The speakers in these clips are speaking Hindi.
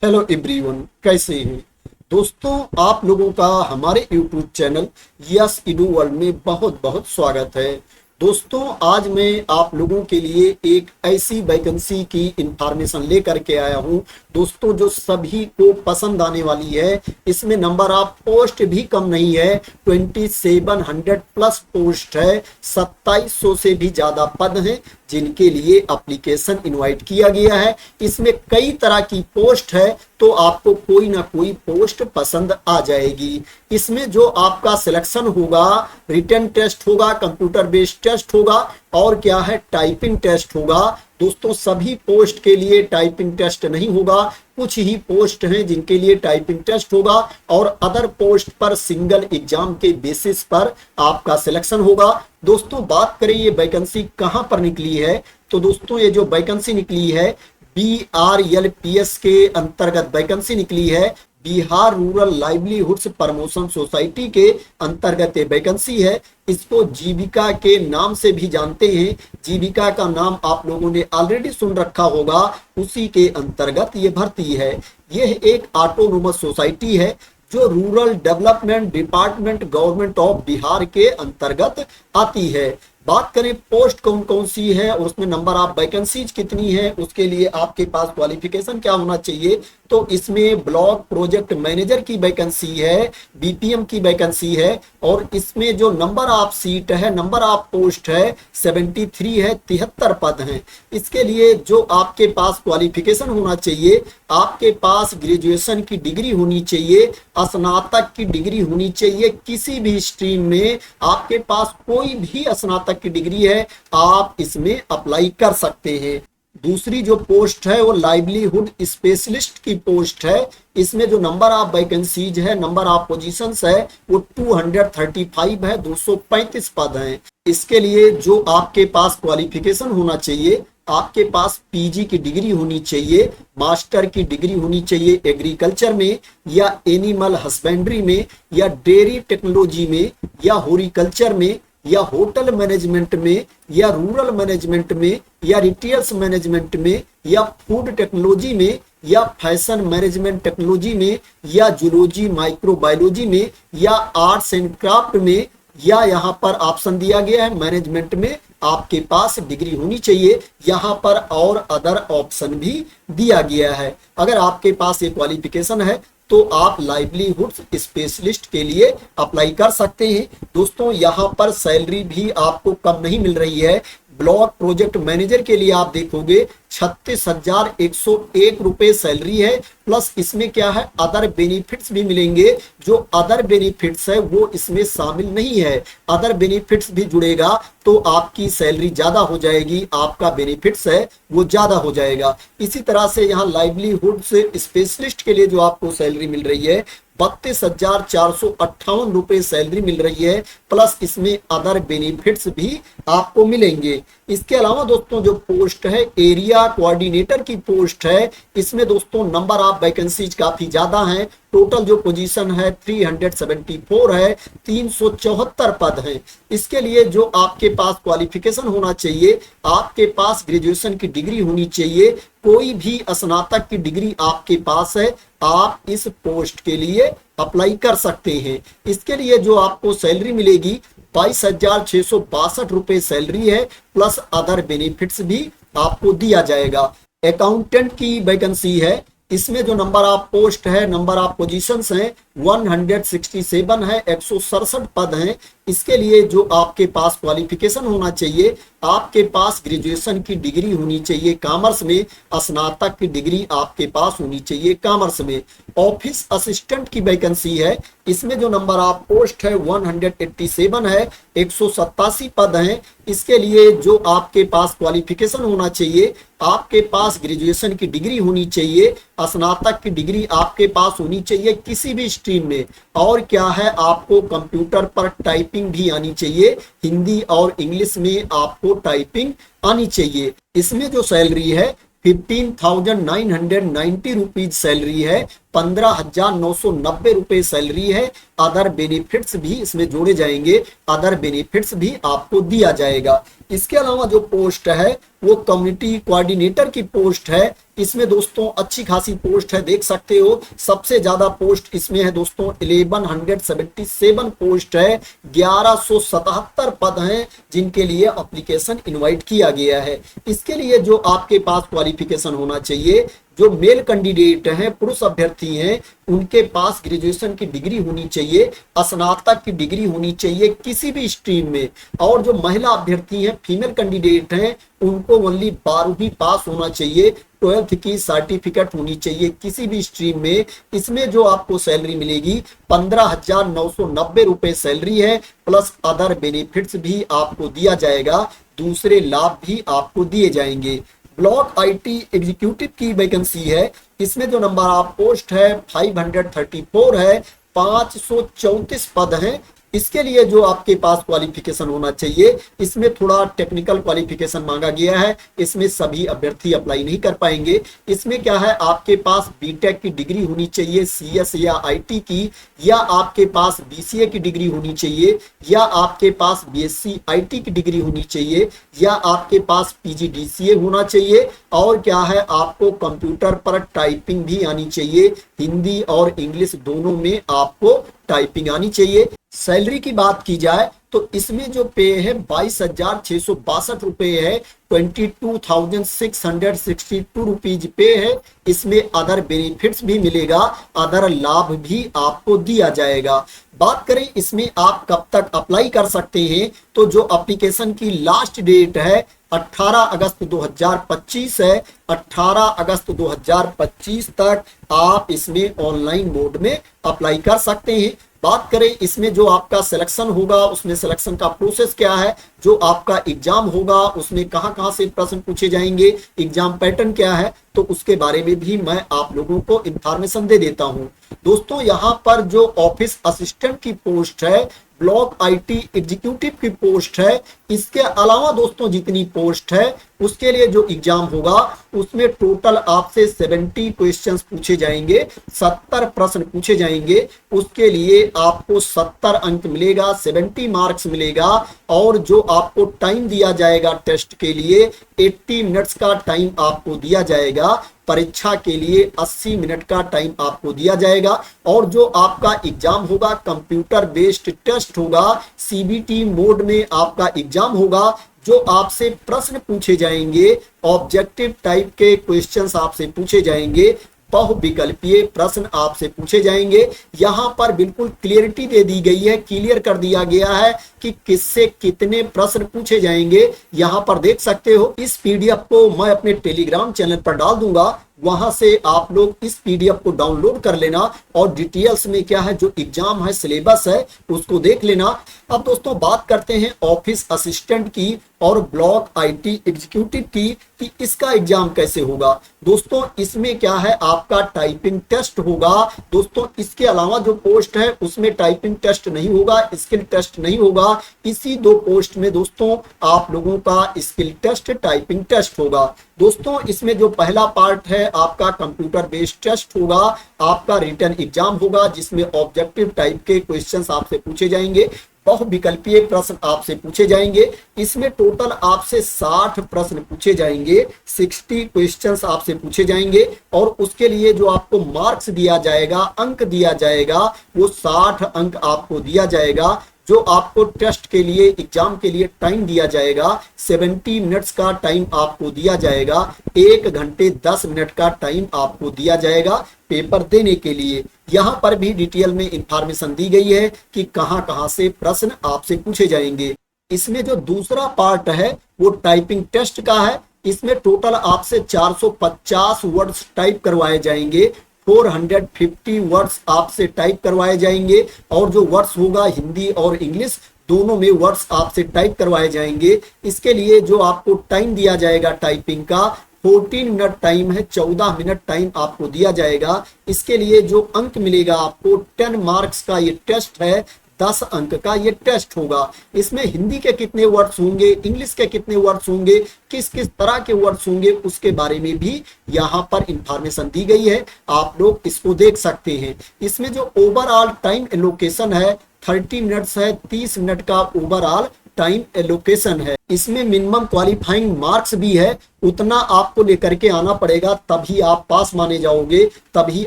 हेलो एवरीवन, कैसे हैं दोस्तों। आप लोगों का हमारे यूट्यूब चैनल यस इडू वर्ल्ड में बहुत बहुत स्वागत है। दोस्तों, आज मैं आप लोगों के लिए एक ऐसी वैकेंसी की इंफॉर्मेशन लेकर के आया हूं दोस्तों, जो सभी को पसंद आने वाली है। इसमें नंबर ऑफ पोस्ट भी कम नहीं है, 2700 प्लस पोस्ट है, 2700 से भी ज्यादा पद हैं जिनके लिए एप्लीकेशन इनवाइट किया गया है। इसमें कई तरह की पोस्ट है, तो आपको कोई ना कोई पोस्ट पसंद आ जाएगी। इसमें जो आपका सिलेक्शन होगा, रिटन टेस्ट होगा, कंप्यूटर बेस्ड टेस्ट होगा और क्या है, टाइपिंग टेस्ट होगा। दोस्तों, सभी पोस्ट के लिए टाइपिंग टेस्ट नहीं होगा, कुछ ही पोस्ट हैं जिनके लिए टाइपिंग टेस्ट होगा और अदर पोस्ट पर सिंगल एग्जाम के बेसिस पर आपका सिलेक्शन होगा। दोस्तों, बात करें ये वैकेंसी कहां पर निकली है, तो दोस्तों ये जो वैकेंसी निकली है BRLPS के अंतर्गत वैकेंसी निकली है। Bihar rural livelihoods promotion society के अंतर्गत ये वैकेंसी है। इसको जीविका के नाम से भी जानते हैं। जीविका का नाम आप लोगों ने ऑलरेडी सुन रखा होगा, उसी के अंतर्गत ये भर्ती है। यह एक ऑटोनोमस सोसाइटी है जो rural development department government of Bihar के अंतर्गत आती है। बात करें पोस्ट कौन कौन सी है और उसमें नंबर ऑफ वैकेंसीज कितनी है, उसके लिए आपके पास क्वालिफिकेशन क्या होना चाहिए, तो इसमें ब्लॉक प्रोजेक्ट मैनेजर की वैकेंसी है, BPM की वैकेंसी है और इसमें जो नंबर ऑफ सीट है, नंबर ऑफ पोस्ट है 73 है, 73 पद हैं। इसके लिए जो आपके पास क्वालिफिकेशन होना चाहिए, आपके पास ग्रेजुएशन की डिग्री होनी चाहिए, स्नातक की डिग्री होनी चाहिए। किसी भी स्ट्रीम में आपके पास कोई भी स्नातक की डिग्री है, आप इसमें अप्लाई कर सकते हैं। दूसरी जो पोस्ट है वो लाइवलीहुड स्पेशलिस्ट की पोस्ट है। इसमें जो नंबर ऑफ वैकेंसीज है, नंबर ऑफ पोजीशंस है वो 235 है, 235 पद हैं। इसके लिए जो आपके पास क्वालिफिकेशन होना चाहिए, आपके पास PG की डिग्री होनी चाहिए, मास्टर की डिग्री होनी चाहिए एग्रीकल्चर में या एनिमल हस्बेंड्री में या डेयरी टेक्नोलॉजी में या हॉर्टिकल्चर में या होटल मैनेजमेंट में या रूरल मैनेजमेंट में या रिटेल्स मैनेजमेंट में या फूड टेक्नोलॉजी में या फैशन मैनेजमेंट टेक्नोलॉजी में या जूलॉजी माइक्रोबायोलॉजी में या आर्ट्स एंड क्राफ्ट में, या यहाँ पर ऑप्शन दिया गया है मैनेजमेंट में आपके पास डिग्री होनी चाहिए। यहाँ पर और अदर ऑप्शन भी दिया गया है। अगर आपके पास ये क्वालिफिकेशन है तो आप लाइवलीहुड्स स्पेशलिस्ट के लिए अप्लाई कर सकते हैं। दोस्तों, यहाँ पर सैलरी भी आपको कम नहीं मिल रही है। ब्लॉक प्रोजेक्ट मैनेजर के लिए आप देखोगे 36,101 रुपए सैलरी है, प्लस इसमें क्या है, अदर बेनिफिट्स भी मिलेंगे। जो अदर बेनिफिट्स है वो इसमें शामिल नहीं है। अदर बेनिफिट्स भी जुड़ेगा तो आपकी सैलरी ज्यादा हो जाएगी, आपका बेनिफिट्स है वो ज्यादा हो जाएगा। इसी तरह से यहाँ लाइवलीहुड से स्पेशलिस्ट के लिए जो आपको सैलरी मिल रही है 32,458 रुपए सैलरी मिल रही है, प्लस इसमें अदर बेनिफिट्स भी आपको मिलेंगे। इसके अलावा दोस्तों जो पोस्ट है एरिया कोऑर्डिनेटर की पोस्ट है, इसमें दोस्तों नंबर ऑफ वैकेंसीज काफी ज्यादा हैं। टोटल जो पोजीशन है 374 है, 374 पद हैं। इसके लिए जो आपके पास क्वालिफिकेशन होना चाहिए, आपके पास ग्रेजुएशन की डिग्री होनी चाहिए, कोई भी स्नातक की डिग्री आपके पास है, आप इस पोस्ट के लिए अप्लाई कर सकते हैं। इसके लिए जो आपको सैलरी मिलेगी 22,662 रुपए सैलरी है, प्लस अदर बेनिफिट्स भी आपको दिया जाएगा। अकाउंटेंट की वैकेंसी है। इसमें जो नंबर ऑफ पोस्ट है, नंबर ऑफ पोजीशंस हैं 167 है, 167 पद हैं। इसके लिए जो आपके पास क्वालिफिकेशन होना चाहिए, आपके पास ग्रेजुएशन की डिग्री होनी चाहिए कॉमर्स में, स्नातक की डिग्री आपके पास होनी चाहिए कॉमर्स में। ऑफिस असिस्टेंट की वैकेंसी है। इसमें जो नंबर ऑफ पोस्ट है 187 है, 187 पद हैं। इसके लिए जो आपके पास क्वालिफिकेशन होना चाहिए, आपके पास ग्रेजुएशन की डिग्री होनी चाहिए, स्नातक की डिग्री आपके पास होनी चाहिए किसी भी स्ट्रीम में, और क्या है, आपको कंप्यूटर पर टाइपिंग भी आनी चाहिए, हिंदी और इंग्लिश में आपको टाइपिंग आनी चाहिए। इसमें जो सैलरी है 15,990 रुपीज सैलरी है, 15,990 सैलरी है। अदर बेनिफिट्स भी इसमें जोड़े जाएंगे, अदर बेनिफिट्स भी आपको दिया जाएगा। इसके अलावा जो पोस्ट है वो कम्युनिटी कोऑर्डिनेटर की पोस्ट है। इसमें दोस्तों अच्छी खासी पोस्ट है, देख सकते हो। सबसे ज्यादा पोस्ट इसमें है दोस्तों, 1177 पोस्ट है। 1177 पद हैं जिनके लिए एप्लीकेशन इनवाइट किया गया है। इसके लिए जो आपके पास क्वालिफिकेशन होना चाहिए, जो मेल कैंडिडेट हैं, पुरुष अभ्यर्थी हैं, उनके पास ग्रेजुएशन की डिग्री होनी चाहिए, स्नातक की डिग्री होनी चाहिए किसी भी स्ट्रीम में। और जो महिला अभ्यर्थी हैं, फीमेल कैंडिडेट हैं, उनको ओनली 12वीं पास होना चाहिए, 12th की सर्टिफिकेट होनी चाहिए किसी भी स्ट्रीम में। इसमें जो आपको सैलरी मिलेगी 15,990 रुपए सैलरी है, प्लस अदर बेनिफिट्स भी आपको दिया जाएगा, दूसरे लाभ भी आपको दिए जाएंगे। ब्लॉक आईटी एग्जीक्यूटिव की वैकेंसी है। इसमें जो नंबर ऑफ पोस्ट है 534 है, 534 पद हैं। इसके लिए जो आपके पास क्वालिफिकेशन होना चाहिए, इसमें थोड़ा टेक्निकल क्वालिफिकेशन मांगा गया है। इसमें सभी अभ्यर्थी अप्लाई नहीं कर पाएंगे। इसमें क्या है, आपके पास बीटेक की डिग्री होनी चाहिए, सीएस या आईटी की, या आपके पास बीसीए की डिग्री होनी चाहिए, या आपके पास बीएससी आईटी की डिग्री होनी चाहिए, या आपके पास पीजीडीसीए होना चाहिए। और क्या है, आपको कंप्यूटर पर टाइपिंग भी आनी चाहिए, हिंदी और इंग्लिश दोनों में आपको टाइपिंग आनी चाहिए। सैलरी की बात की जाए तो इसमें जो पे है 22,662 रुपए है, 22,662 रुपीज पे है। इसमें अदर बेनिफिट्स भी मिलेगा, अदर लाभ भी आपको दिया जाएगा। बात करें इसमें आप कब तक अप्लाई कर सकते हैं, तो जो एप्लीकेशन की लास्ट डेट है 18 अगस्त 2025 है। 18 अगस्त 2025 तक आप इसमें ऑनलाइन मोड में अप्लाई कर सकते हैं। बात करें इसमें जो आपका सिलेक्शन होगा, उसमें सिलेक्शन का प्रोसेस क्या है, जो आपका एग्जाम होगा उसमें कहां कहां से प्रश्न पूछे जाएंगे, एग्जाम पैटर्न क्या है, तो उसके बारे में भी मैं आप लोगों को इंफॉर्मेशन दे देता हूं। दोस्तों यहां पर जो ऑफिस असिस्टेंट की पोस्ट है, ब्लॉक आईटी एग्जीक्यूटिव की पोस्ट है, इसके अलावा दोस्तों जितनी पोस्ट है उसके लिए जो एग्जाम होगा उसमें टोटल आपसे 70 क्वेश्चंस पूछे जाएंगे, 70 प्रश्न पूछे जाएंगे। उसके लिए आपको 70 अंक मिलेगा, 70 मार्क्स मिलेगा। और जो आपको टाइम दिया जाएगा टेस्ट के लिए 80 मिनट्स का टाइम आपको दिया जाएगा। परीक्षा के लिए 80 मिनट का टाइम आपको दिया जाएगा। और जो आपका एग्जाम होगा कंप्यूटर बेस्ड टेस्ट होगा, सीबीटी मोड में आपका एग्जाम होगा। जो आपसे प्रश्न पूछे जाएंगे, ऑब्जेक्टिव टाइप के क्वेश्चंस आपसे पूछे जाएंगे, बहुविकल्पीय प्रश्न आपसे पूछे जाएंगे। यहां पर बिल्कुल क्लियरिटी दे दी गई है, क्लियर कर दिया गया है कि किससे कितने प्रश्न पूछे जाएंगे। यहां पर देख सकते हो, इस पीडीएफ को मैं अपने टेलीग्राम चैनल पर डाल दूंगा, वहां से आप लोग इस पीडीएफ को डाउनलोड कर लेना और डिटेल्स में क्या है, जो एग्जाम है, सिलेबस है, उसको देख लेना। अब दोस्तों बात करते हैं ऑफिस असिस्टेंट की और ब्लॉक आईटी एग्जीक्यूटिव की कि इसका एग्जाम कैसे होगा। दोस्तों इसमें क्या है, आपका टाइपिंग टेस्ट होगा। दोस्तों इसके अलावा जो पोस्ट है उसमें टाइपिंग टेस्ट नहीं होगा, स्किल टेस्ट नहीं होगा। इसी दो पोस्ट में दोस्तों आप लोगों का स्किल टेस्ट, टाइपिंग टेस्ट होगा। दोस्तों इसमें जो पहला पार्ट है आपका कंप्यूटर बेस्ड टेस्ट होगा, आपका रिटन एग्जाम होगा जिसमें ऑब्जेक्टिव टाइप के क्वेश्चंस आपसे पूछे जाएंगे, बहुविकल्पीय प्रश्न आपसे पूछे जाएंगे। इसमें टोटल आपसे 60 प्रश्न पूछे जाएंगे, 60 क्वेश्चंस आपसे पूछे जाएंगे। और उसके लिए जो आपको मार्क्स दिया जाएगा, अंक दिया जाएगा, वो 60 अंक आपको दिया जाएगा। जो आपको टेस्ट के लिए, एग्जाम के लिए टाइम दिया जाएगा, 70 मिनट्स का टाइम आपको दिया जाएगा, 1 घंटे 10 मिनट का टाइम आपको दिया जाएगा पेपर देने के लिए। यहां पर भी डिटेल में इंफॉर्मेशन दी गई है कि कहां कहां से प्रश्न आपसे पूछे जाएंगे। इसमें जो दूसरा पार्ट है वो टाइपिंग टेस्ट का है। इसमें टोटल आपसे 450 वर्ड्स टाइप करवाए जाएंगे, 450 वर्ड्स आपसे टाइप करवाए जाएंगे। और जो वर्ड्स होगा हिंदी और इंग्लिश दोनों में वर्ड्स आपसे टाइप करवाए जाएंगे। इसके लिए जो आपको टाइम दिया जाएगा टाइपिंग का 14 मिनट टाइम है, 14 मिनट टाइम आपको दिया जाएगा। इसके लिए जो अंक मिलेगा आपको 10 मार्क्स का ये टेस्ट है, 10 अंक का ये टेस्ट होगा। इसमें हिंदी के कितने वर्ड्स होंगे, इंग्लिश के कितने वर्ड्स होंगे, किस किस तरह के वर्ड्स होंगे, उसके बारे में भी यहाँ पर इंफॉर्मेशन दी गई है। आप लोग इसको देख सकते हैं। इसमें जो ओवरऑल टाइम एलोकेशन है 30 मिनट्स है, 30 मिनट का ओवरऑल टाइम एलोकेशन है। इसमें मिनिमम क्वालिफाइंग मार्क्स भी है, उतना आपको लेकर के आना पड़ेगा, तभी आप पास माने जाओगे, तभी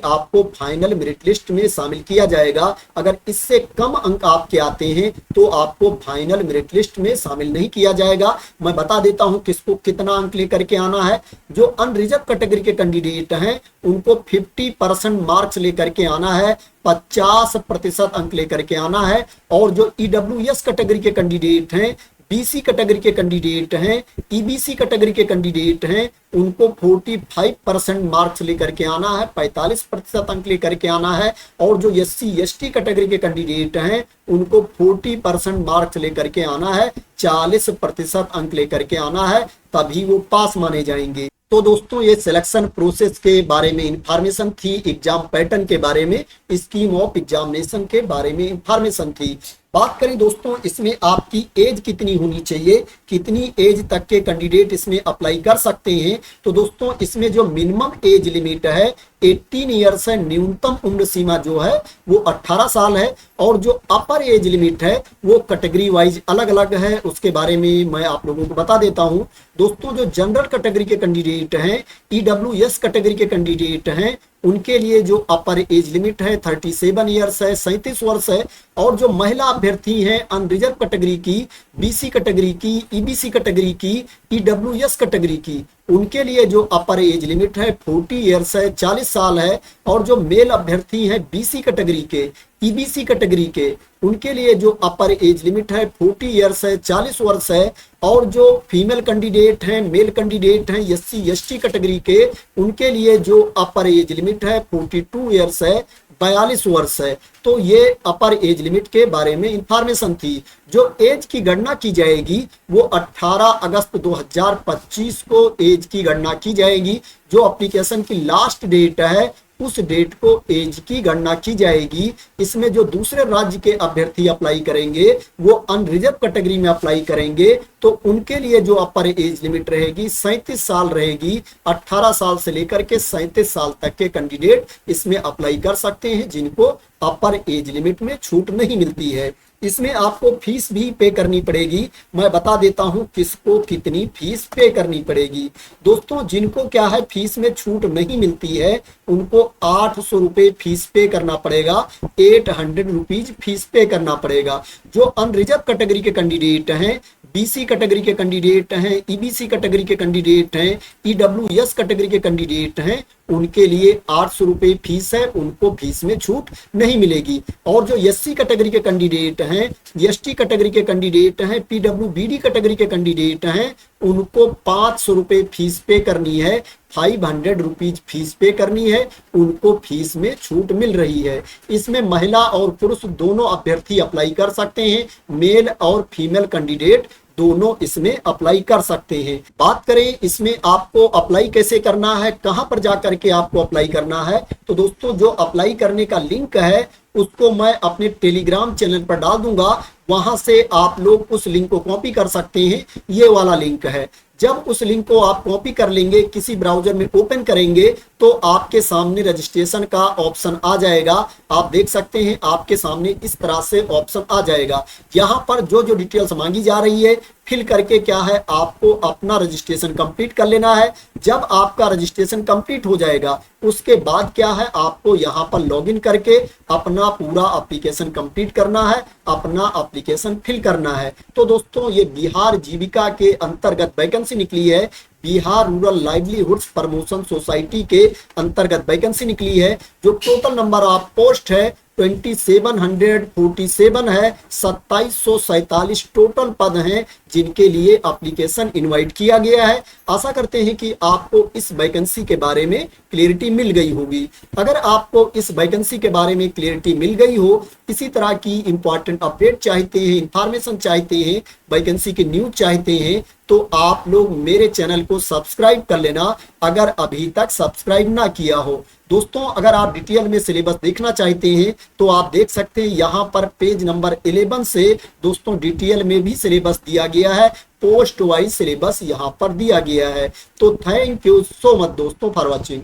आपको फाइनल मेरिट लिस्ट में शामिल किया जाएगा। अगर इससे कम अंक आपके आते हैं तो आपको फाइनल मेरिट लिस्ट में शामिल नहीं किया जाएगा। मैं बता देता हूं किसको कितना अंक लेकर के आना है। जो अनरिजर्व कैटेगरी के कैंडिडेट हैं उनको 50% मार्क्स लेकर के आना है, 50% अंक लेकर के आना है। और जो ईडब्ल्यूएस कैटेगरी के कैंडिडेट हैं, बीसी कैटेगरी के कैंडिडेट हैं, ईबीसी कैटेगरी के कैंडिडेट हैं, उनको 45% मार्क्स लेकर के आना है, 45% अंक लेकर के आना है। और जो एससी एसटी कैटेगरी के कैंडिडेट हैं उनको 40% मार्क्स लेकर के आना है, 40% अंक लेकर के आना है, तभी वो पास माने जाएंगे। तो दोस्तों ये सिलेक्शन प्रोसेस के बारे में इंफॉर्मेशन थी, एग्जाम पैटर्न के बारे में, स्कीम ऑफ एग्जामिनेशन के बारे में इंफॉर्मेशन थी। बात करें दोस्तों इसमें आपकी एज कितनी होनी चाहिए, कितनी एज तक के कैंडिडेट इसमें अप्लाई कर सकते हैं। तो दोस्तों इसमें जो मिनिमम एज लिमिट है 18 ईयर्स है, न्यूनतम उम्र सीमा जो है वो 18 साल है। और जो अपर एज लिमिट है वो कैटेगरी वाइज अलग अलग है, उसके बारे में मैं आप लोगों को बता देता हूं। दोस्तों जो जनरल कैटेगरी के कैंडिडेट हैं, ईडब्ल्यूएस कैटेगरी के कैंडिडेट हैं, उनके लिए जो अपर एज लिमिट है 37 ईयर्स है, 37 वर्ष है। और जो महिला अभ्यर्थी हैं अनरिजर्व कैटेगरी की, बीसी कैटेगरी की, ईबीसी कैटेगरी की, ईडब्ल्यूएस कैटेगरी की, उनके लिए जो अपर एज लिमिट है 40 ईयर्स है, 40 साल है। और जो मेल अभ्यर्थी हैं बीसी कैटेगरी के, ईबीसी कैटेगरी के, उनके लिए जो अपर एज लिमिट है 40 ईयर्स है, 40 वर्ष है। और जो फीमेल कैंडिडेट हैं, मेल कैंडिडेट हैं एससी एसटी कैटेगरी के, उनके लिए जो अपर एज लिमिट है 42 ईयर्स है, 42 वर्ष है। तो ये अपर एज लिमिट के बारे में इंफॉर्मेशन थी। जो एज की गणना की जाएगी वो 18 अगस्त 2025 को एज की गणना की जाएगी। जो एप्लीकेशन की लास्ट डेट है उस डेट को एज की गणना की जाएगी। इसमें जो दूसरे राज्य के अभ्यर्थी अप्लाई करेंगे वो अनरिजर्व कैटेगरी में अप्लाई करेंगे, तो उनके लिए जो अपर एज लिमिट रहेगी 37 साल रहेगी। 18 साल से लेकर के 37 साल तक के कैंडिडेट इसमें अप्लाई कर सकते हैं, जिनको अपर एज लिमिट में छूट नहीं मिलती है। इसमें आपको फीस भी पे करनी पड़ेगी। मैं बता देता हूं किसको कितनी फीस पे करनी पड़ेगी। दोस्तों जिनको क्या है फीस में छूट नहीं मिलती है उनको 800 रुपये फीस पे करना पड़ेगा, 800 रुपीज फीस पे करना पड़ेगा। जो अनरिजर्व कैटेगरी के कैंडिडेट हैं, बीसी कैटेगरी के कैंडिडेट हैं, ईबीसी कैटेगरी के कैंडिडेट हैं, ईडब्ल्यूएस कैटेगरी के कैंडिडेट हैं, उनके लिए 800 रुपये फीस है, उनको फीस में छूट नहीं मिलेगी। और जो एससी कैटेगरी के कैंडिडेट हैं, एसटी कैटेगरी के कैंडिडेट हैं, पीडब्ल्यूबीडी कैटेगरी के कैंडिडेट हैं, उनको 500 रुपये फीस पे करनी है, 500 रुपीज फीस पे करनी है, उनको फीस में छूट मिल रही है। इसमें महिला और पुरुष दोनों अभ्यर्थी अप्लाई कर सकते हैं, मेल और फीमेल कैंडिडेट दोनों इसमें अप्लाई कर सकते हैं। बात करें इसमें आपको अप्लाई कैसे करना है, कहां पर जाकर के आपको अप्लाई करना है, तो दोस्तों जो अप्लाई करने का लिंक है उसको मैं अपने टेलीग्राम चैनल पर डाल दूंगा, वहां से आप लोग उस लिंक को कॉपी कर सकते हैं। ये वाला लिंक है। जब उस लिंक को आप कॉपी कर लेंगे, किसी ब्राउजर में ओपन करेंगे तो आपके सामने रजिस्ट्रेशन का ऑप्शन आ जाएगा। आप देख सकते हैं आपके सामने इस तरह से ऑप्शन आ जाएगा। यहाँ पर जो जो डिटेल्स मांगी जा रही है फिल करके क्या है आपको अपना रजिस्ट्रेशन कंप्लीट कर लेना है। जब आपका रजिस्ट्रेशन कंप्लीट हो जाएगा उसके बाद क्या है आपको यहाँ पर लॉगिन करके अपना पूरा एप्लीकेशन कंप्लीट करना है, अपना एप्लीकेशन फिल करना है। तो दोस्तों ये बिहार जीविका के अंतर्गत वैकेंसी निकली है, Bihar rural livelihoods promotion society के अंतर्गत वैकेंसी निकली है। जो टोटल नंबर ऑफ पोस्ट है 2747 है, 2747 टोटल पद हैं जिनके लिए एप्लीकेशन इनवाइट किया गया है। आशा करते हैं कि आपको इस वैकेंसी के बारे में क्लियरिटी मिल गई होगी। अगर आपको इस वैकेंसी के बारे में क्लियरिटी मिल गई हो, इसी तरह की इंपॉर्टेंट अपडेट चाहते हैं, इंफॉर्मेशन चाहते हैं, वैकेंसी की न्यूज चाहते हैं, तो आप लोग मेरे चैनल को सब्सक्राइब कर लेना अगर अभी तक सब्सक्राइब ना किया हो। दोस्तों अगर आप डिटेल में सिलेबस देखना चाहते हैं तो आप देख सकते हैं, यहाँ पर पेज नंबर 11 से दोस्तों डिटेल में भी सिलेबस दिया गया है, पोस्ट वाइज सिलेबस यहाँ पर दिया गया है। तो थैंक यू सो मच दोस्तों फॉर वॉचिंग।